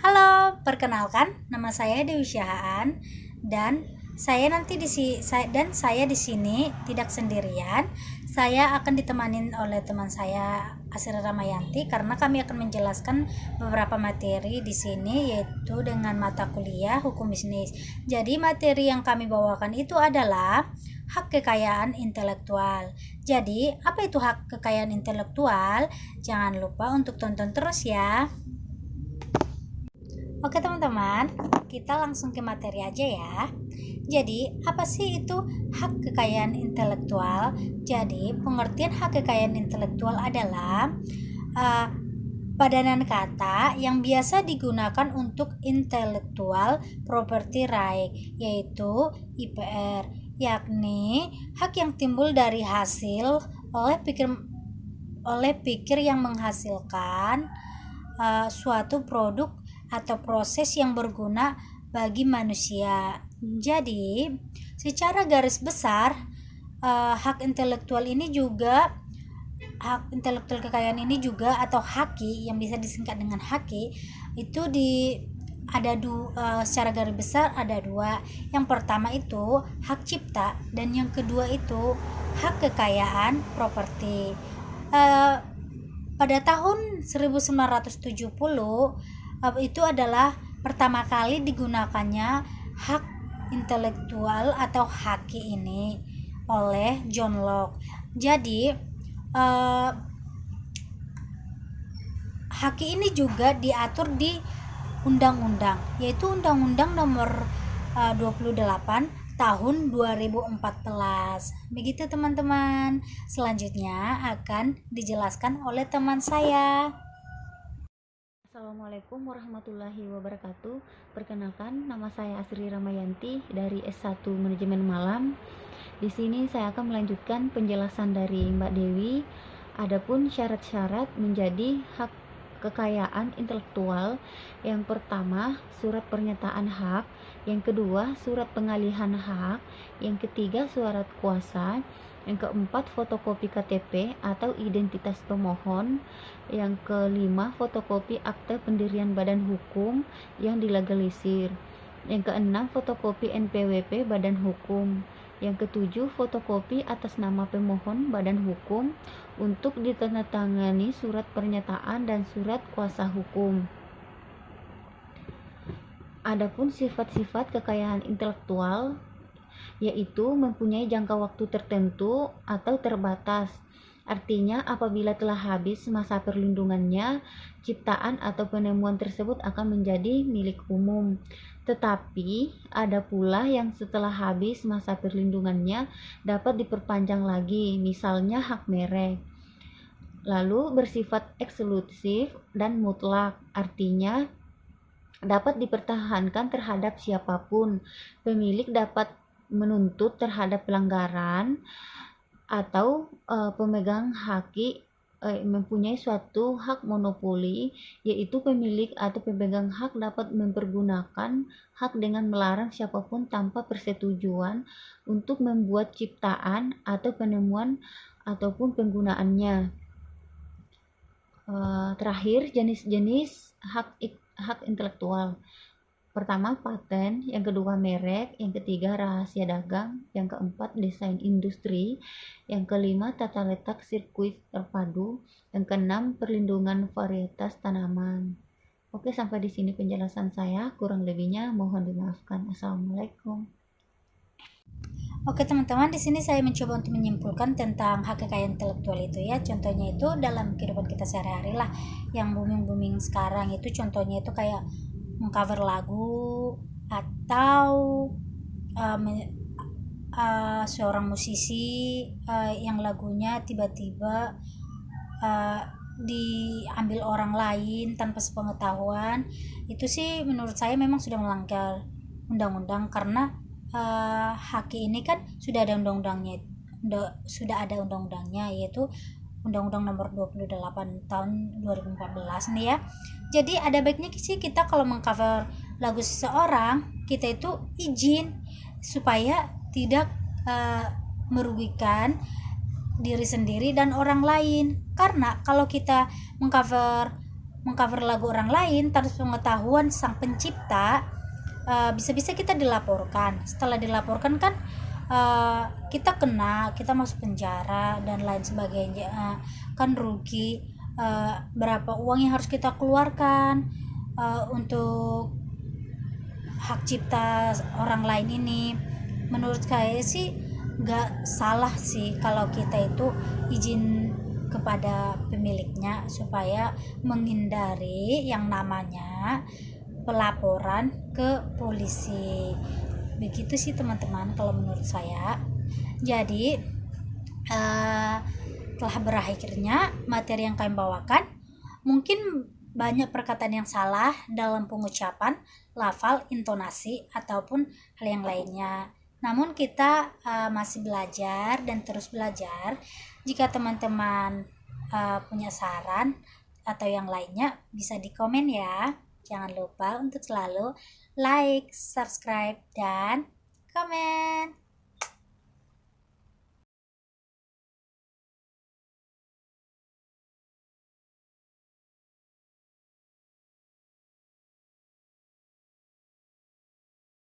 Halo, perkenalkan nama saya Dewi Syahaan dan saya di sini tidak sendirian. Saya akan ditemanin oleh teman saya Asri Ramayanti karena kami akan menjelaskan beberapa materi di sini yaitu dengan mata kuliah hukum bisnis. Jadi materi yang kami bawakan itu adalah hak kekayaan intelektual. Jadi, apa itu hak kekayaan intelektual? Jangan lupa untuk tonton terus ya. Oke teman-teman, kita langsung ke materi aja ya. Jadi, apa sih itu hak kekayaan intelektual? Jadi, pengertian hak kekayaan intelektual adalah uh, padanan kata yang biasa digunakan untuk intellectual property right, yaitu IPR, yakni hak yang timbul dari hasil oleh pikir yang menghasilkan suatu produk atau proses yang berguna bagi manusia. Jadi, secara garis besar, hak intelektual kekayaan ini juga atau HAKI yang bisa disingkat dengan HAKI itu secara garis besar ada dua. Yang pertama itu hak cipta dan yang kedua itu hak kekayaan properti. Pada tahun 1970 itu adalah pertama kali digunakannya hak intelektual atau HAKI ini oleh John Locke. Jadi HAKI ini juga diatur di undang-undang, yaitu Undang-Undang Nomor 28 tahun 2014. Begitu teman-teman. Selanjutnya akan dijelaskan oleh teman saya. Assalamualaikum warahmatullahi wabarakatuh. Perkenalkan, nama saya Asri Ramayanti dari S1 Manajemen Malam. Di sini saya akan melanjutkan penjelasan dari Mbak Dewi. Adapun syarat-syarat menjadi hak kekayaan intelektual. Yang pertama, surat pernyataan hak. Yang kedua, surat pengalihan hak. Yang ketiga, surat kuasa. Yang keempat, fotokopi KTP atau identitas pemohon. Yang kelima, fotokopi akte pendirian badan hukum yang dilegalisir. Yang keenam, fotokopi NPWP badan hukum. Yang ketujuh, fotokopi atas nama pemohon badan hukum untuk ditandatangani surat pernyataan dan surat kuasa hukum. Adapun sifat-sifat kekayaan intelektual yaitu mempunyai jangka waktu tertentu atau terbatas. Artinya apabila telah habis masa perlindungannya, ciptaan atau penemuan tersebut akan menjadi milik umum. Tetapi ada pula yang setelah habis masa perlindungannya dapat diperpanjang lagi, misalnya hak merek. Lalu bersifat eksklusif dan mutlak, artinya dapat dipertahankan terhadap siapapun. Pemilik dapat menuntut terhadap pelanggaran atau pemegang HAKI mempunyai suatu hak monopoli, yaitu pemilik atau pemegang hak dapat mempergunakan hak dengan melarang siapapun tanpa persetujuan untuk membuat ciptaan atau penemuan ataupun penggunaannya. Terakhir, jenis-jenis hak intelektual. Pertama, paten. Yang kedua, merek. Yang ketiga, rahasia dagang. Yang keempat, desain industri. Yang kelima, tata letak sirkuit terpadu. Yang keenam, perlindungan varietas tanaman. Oke, sampai di sini penjelasan saya. Kurang lebihnya mohon dimaafkan. Assalamualaikum. Oke teman-teman, di sini saya mencoba untuk menyimpulkan tentang hak kekayaan intelektual itu ya. Contohnya itu dalam kehidupan kita sehari-hari lah. Yang booming sekarang itu contohnya itu kayak mengcover lagu atau seorang musisi yang lagunya tiba-tiba diambil orang lain tanpa sepengetahuan. Itu sih menurut saya memang sudah melanggar undang-undang karena HAKI ini kan sudah ada undang-undangnya, yaitu Undang-Undang Nomor 28 tahun 2014 nih ya. Jadi ada baiknya sih kita kalau mengcover lagu seseorang, kita itu izin supaya tidak merugikan diri sendiri dan orang lain. Karena kalau kita mengcover mengcover lagu orang lain tanpa pengetahuan sang pencipta, bisa-bisa kita dilaporkan. Setelah dilaporkan kan kita masuk penjara dan lain sebagainya, kan rugi. Berapa uang yang harus kita keluarkan untuk hak cipta orang lain ini. Menurut saya sih nggak salah sih kalau kita itu izin kepada pemiliknya supaya menghindari yang namanya pelaporan ke polisi. Begitu sih teman-teman kalau menurut saya. Jadi telah berakhirnya materi yang kami bawakan. Mungkin banyak perkataan yang salah dalam pengucapan, lafal, intonasi, ataupun hal yang lainnya. Namun kita masih belajar dan terus belajar. Jika teman-teman punya saran atau yang lainnya, bisa di komen ya. Jangan lupa untuk selalu like, subscribe, dan komen.